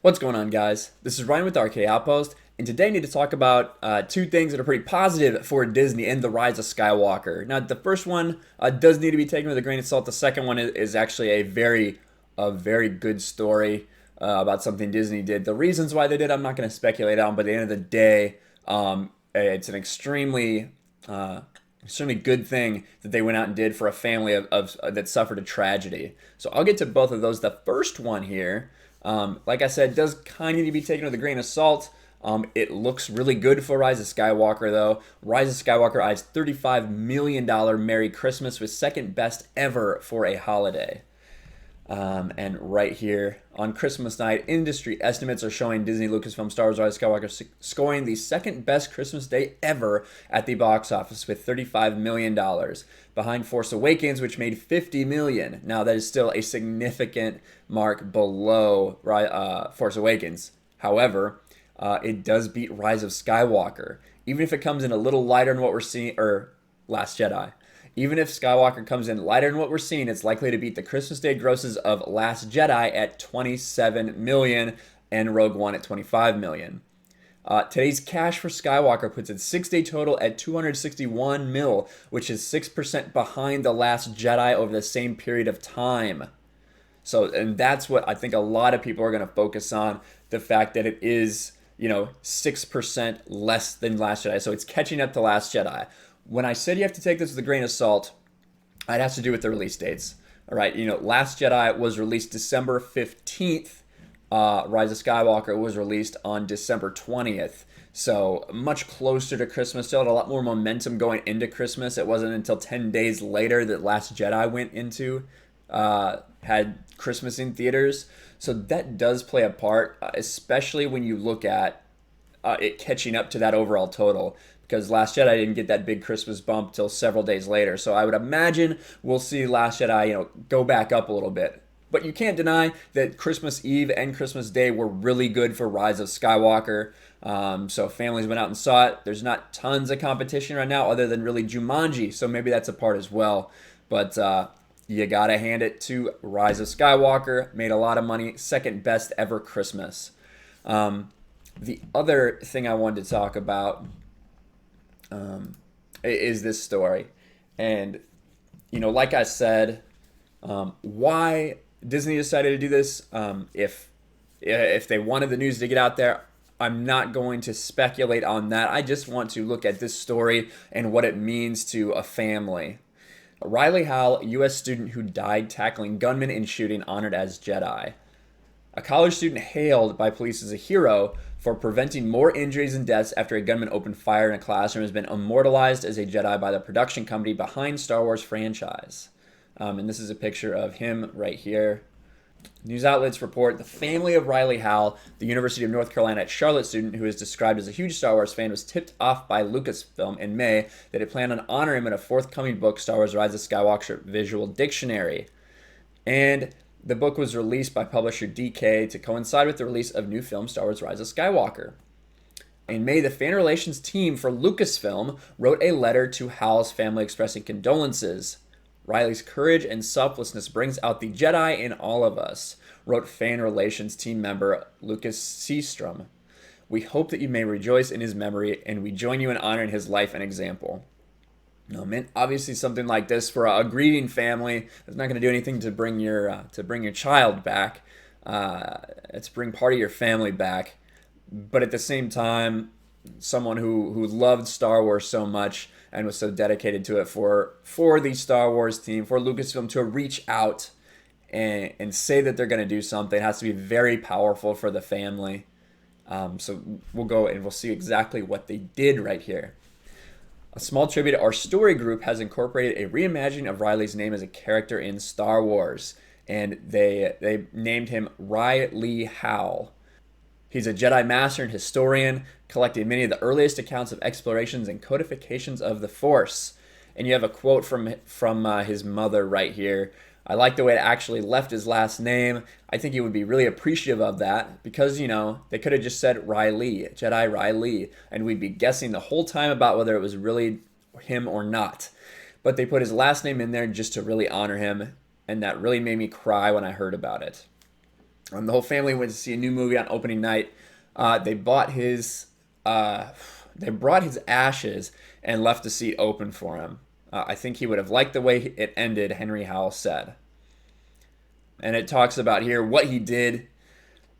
What's going on, guys? This is Ryan with RK Outpost, and today I need to talk about two things that are pretty positive for Disney and the rise of Skywalker. Now, the first one does need to be taken with a grain of salt. The second one is actually a very good story about something Disney did. The reasons why they did, I'm not going to speculate on, but at the end of the day, it's an extremely good thing that they went out and did for a family of that suffered a tragedy. So I'll get to both of those. The first one here. Like I said, does kind of need to be taken with a grain of salt. It looks really good for Rise of Skywalker, though. Rise of Skywalker eyes $35 million Merry Christmas, was second best ever for a holiday. And right here on Christmas night, industry estimates are showing Disney Lucasfilm Star Wars Rise of Skywalker scoring the second best Christmas day ever at the box office with $35 million, behind Force Awakens, which made $50 million. Now, that is still a significant mark below Force Awakens. However, it does beat Rise of Skywalker, even if it comes in a little lighter than what we're seeing, or Last Jedi. Even if Skywalker comes in lighter than what we're seeing, it's likely to beat the Christmas Day grosses of Last Jedi at $27 million and Rogue One at $25 million. Today's cash for Skywalker puts its 6-day total at $261 million, which is 6% behind The Last Jedi over the same period of time. So, and that's what I think a lot of people are going to focus on, the fact that it is, 6% less than Last Jedi. So it's catching up to Last Jedi. When I said you have to take this with a grain of salt, it has to do with the release dates. All right, Last Jedi was released December 15th. Rise of Skywalker was released on December 20th. So much closer to Christmas. Still had a lot more momentum going into Christmas. It wasn't until 10 days later that Last Jedi went into, had Christmas in theaters. So that does play a part, especially when you look at it catching up to that overall total. Because Last Jedi didn't get that big Christmas bump till several days later. So I would imagine we'll see Last Jedi, go back up a little bit. But you can't deny that Christmas Eve and Christmas Day were really good for Rise of Skywalker. So families went out and saw it. There's not tons of competition right now other than really Jumanji. So maybe that's a part as well. But you got to hand it to Rise of Skywalker. Made a lot of money. Second best ever Christmas. The other thing I wanted to talk about is this story. And, like I said, why Disney decided to do this, if they wanted the news to get out there, I'm not going to speculate on that. I just want to look at this story and what it means to a family. Riley Howell, a U.S. student who died tackling gunmen in shooting, honored as Jedi. A college student hailed by police as a hero for preventing more injuries and deaths after a gunman opened fire in a classroom has been immortalized as a Jedi by the production company behind Star Wars franchise. And this is a picture of him right here. News outlets report the family of Riley Howell, the University of North Carolina at Charlotte student who is described as a huge Star Wars fan, was tipped off by Lucasfilm in May that it planned on honoring him in a forthcoming book, Star Wars Rise of Skywalker Visual Dictionary. And the book was released by publisher DK to coincide with the release of new film Star Wars Rise of Skywalker. In May, the fan relations team for Lucasfilm wrote a letter to Howell's family expressing condolences. Riley's courage and selflessness brings out the Jedi in all of us, wrote fan relations team member Lucas Seastrom. We hope that you may rejoice in his memory, and we join you in honoring his life and example. No, man, obviously something like this for a grieving family is not going to do anything to bring your child back, to bring part of your family back. But at the same time, someone who loved Star Wars so much and was so dedicated to it for the Star Wars team, for Lucasfilm to reach out and say that they're going to do something, has to be very powerful for the family. So we'll go and we'll see exactly what they did right here. A small tribute to our story group has incorporated a reimagining of Riley's name as a character in Star Wars, and they named him Riley Howell. He's a Jedi master and historian, collecting many of the earliest accounts of explorations and codifications of the Force. And you have a quote from his mother right here. I like the way it actually left his last name. I think he would be really appreciative of that because, they could have just said Riley, Jedi Riley, and we'd be guessing the whole time about whether it was really him or not. But they put his last name in there just to really honor him, and that really made me cry when I heard about it. The whole family went to see a new movie on opening night. They bought his, they brought his ashes and left the seat open for him. I think he would have liked the way it ended, Henry Howell said. And it talks about here what he did.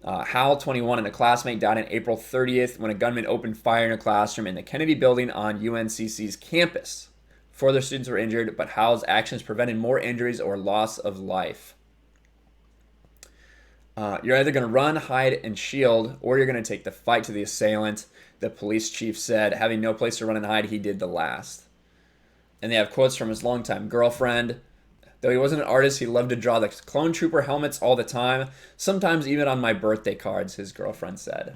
Howell, 21, and a classmate died on April 30th when a gunman opened fire in a classroom in the Kennedy building on UNCC's campus. 4 other students were injured, but Howell's actions prevented more injuries or loss of life. You're either going to run, hide, and shield, or you're going to take the fight to the assailant, the police chief said. Having no place to run and hide, he did the last. And they have quotes from his longtime girlfriend. Though he wasn't an artist, he loved to draw the clone trooper helmets all the time, sometimes even on my birthday cards, his girlfriend said.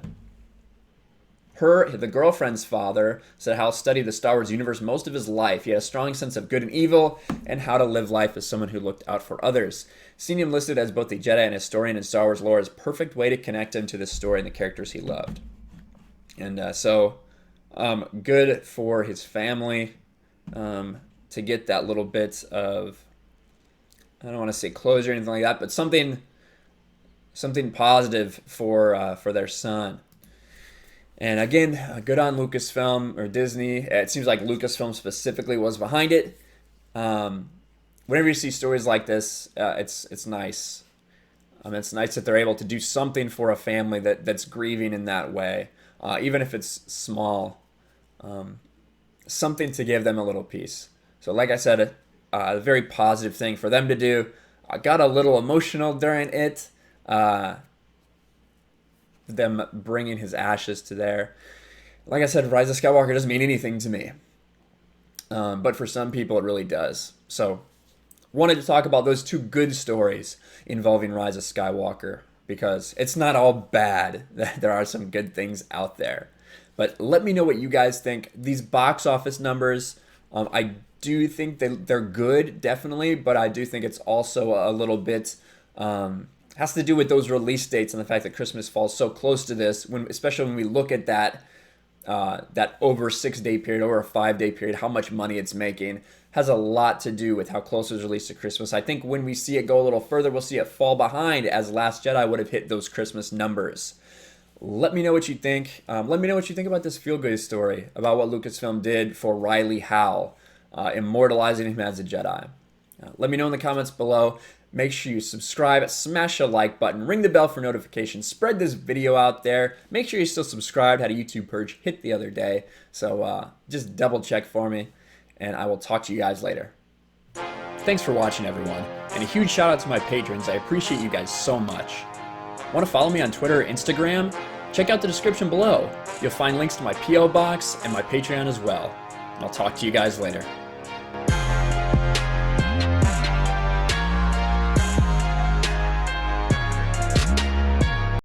The girlfriend's father, said Howell studied the Star Wars universe most of his life. He had a strong sense of good and evil and how to live life as someone who looked out for others. Seeing him listed as both a Jedi and historian in Star Wars lore is a perfect way to connect him to the story and the characters he loved. And so, good for his family to get that little bit of, I don't want to say closure or anything like that, but something positive for their son. And again, good on Lucasfilm or Disney. It seems like Lucasfilm specifically was behind it. Whenever you see stories like this, it's nice. It's nice that they're able to do something for a family that's grieving in that way, even if it's small. Something to give them a little peace. So like I said, a very positive thing for them to do. I got a little emotional during it. Them bringing his ashes to there. Like I said, Rise of Skywalker doesn't mean anything to me. But for some people, it really does. So, wanted to talk about those 2 good stories involving Rise of Skywalker, because it's not all bad. There are some good things out there. But let me know what you guys think. These box office numbers, I do think they're good, definitely, but I do think it's also a little bit... has to do with those release dates and the fact that Christmas falls so close to this, especially when we look at that over a 6-day period, over a 5-day period, how much money it's making, has a lot to do with how close it was released to Christmas. I think when we see it go a little further, we'll see it fall behind, as Last Jedi would have hit those Christmas numbers. Let me know what you think. Let me know what you think about this feel-good story, about what Lucasfilm did for Riley Howell, immortalizing him as a Jedi. Let me know in the comments below. Make sure you subscribe, smash a like button, ring the bell for notifications, spread this video out there. Make sure you're still subscribed. Had a YouTube purge hit the other day, so just double check for me, and I will talk to you guys later. Thanks for watching, everyone, and a huge shout out to my patrons. I appreciate you guys so much. Want to follow me on Twitter or Instagram? Check out the description below. You'll find links to my P.O. box and my Patreon as well. And I'll talk to you guys later.